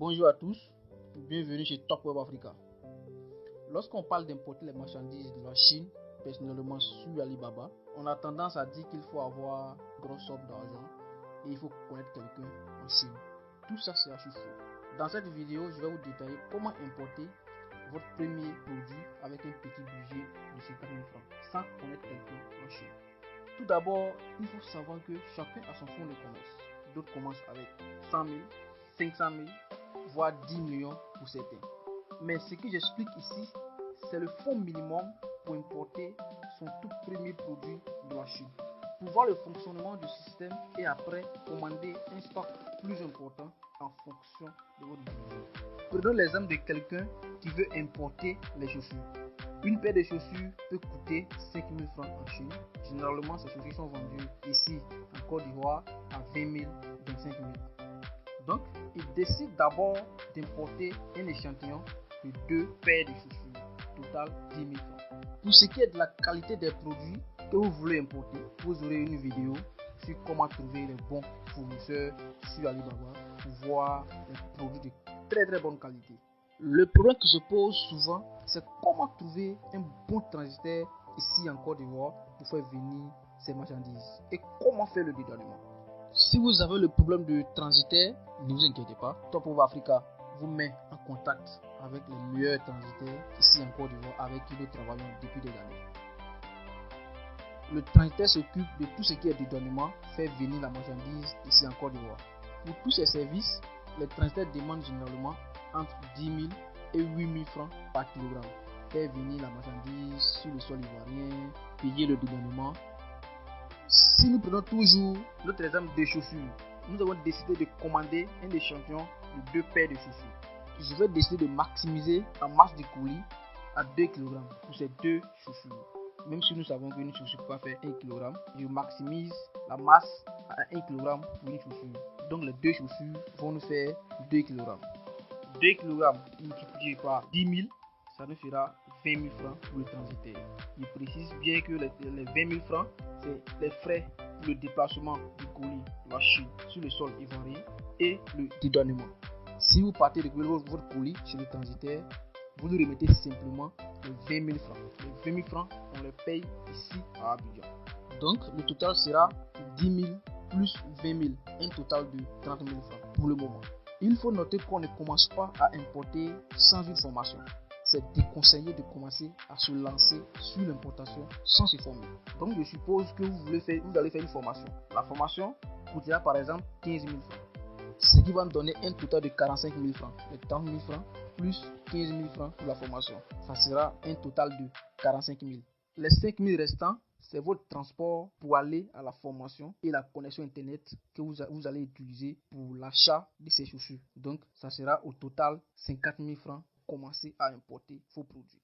Bonjour à tous, bienvenue chez Top Web Africa. Lorsqu'on parle d'importer les marchandises de la Chine, personnellement sur Alibaba, on a tendance à dire qu'il faut avoir une grosse somme d'argent et il faut connaître quelqu'un en Chine. Tout ça c'est archi faux. Dans cette vidéo, je vais vous détailler comment importer votre premier produit avec un petit budget de 50 000 francs sans connaître quelqu'un en Chine. Tout d'abord, il faut savoir que chacun a son fonds de commerce. D'autres commencent avec 100 000, 500 000, voire 10 millions pour certains. Mais ce que j'explique ici, c'est le fonds minimum pour importer son tout premier produit de la Chine. Pour voir le fonctionnement du système et après commander un stock plus important en fonction de votre budget. Prenons l'exemple de quelqu'un qui veut importer les chaussures. Une paire de chaussures peut coûter 5 000 francs en Chine. Généralement, ces chaussures sont vendues ici en Côte d'Ivoire à 20 000, 25 000. Donc, il décide d'abord d'importer un échantillon de 2 paires de chaussures, total 10 000 francs. Pour ce qui est de la qualité des produits que vous voulez importer, vous aurez une vidéo sur comment trouver les bons fournisseurs sur Alibaba pour voir les produits de très bonne qualité. Le problème qui se pose souvent, c'est comment trouver un bon transitaire ici en Côte d'Ivoire pour faire venir ces marchandises et comment faire le dédouanement. Si vous avez le problème de transitaire, ne vous inquiétez pas, Top Web Africa vous met en contact avec les meilleurs transitaires ici en Côte d'Ivoire avec qui nous travaillons depuis des années. Le transitaire s'occupe de tout ce qui est dédouanement, faire venir la marchandise ici en Côte d'Ivoire. Pour tous ces services, les transitaires demandent généralement entre 10 000 et 8 000 francs par kilogramme. Faire venir la marchandise sur le sol ivoirien, payer le dédouanement. Si nous prenons toujours notre exemple de chaussures, nous avons décidé de commander un échantillon de 2 paires de chaussures. Je vais décider de maximiser la masse du colis à 2 kg pour ces 2 chaussures. Même si nous savons qu'une chaussure peut pas faire 1 kg, je maximise la masse à 1 kg pour une chaussure. Donc les 2 chaussures vont nous faire 2 kg. 2 kg multiplié par 10 000, ça nous fera 20 000 francs pour le transitaire. Je précise bien que les 20 000 francs, c'est les frais pour le déplacement du colis de la Chine sur le sol ivoirien et le dédouanement. Si vous partez de votre colis chez le transitaire, vous nous remettez simplement les 20 000 francs. Les 20 000 francs, on les paye ici à Abidjan. Donc le total sera 10 000 plus 20 000, un total de 30 000 francs pour le moment. Il faut noter qu'on ne commence pas à importer sans une formation. C'est déconseillé de commencer à se lancer sur l'importation sans se former. Donc je suppose que vous allez faire une formation. La formation coûtera par exemple 15 000 francs. Ce qui va nous donner un total de 45 000 francs. Les 30 000 francs plus 15 000 francs pour la formation. Ça sera un total de 45 000. Les 5 000 restants, c'est votre transport pour aller à la formation et la connexion internet que vous allez utiliser pour l'achat de ces chaussures. Donc, ça sera au total 50 000 francs pour commencer à importer vos produits.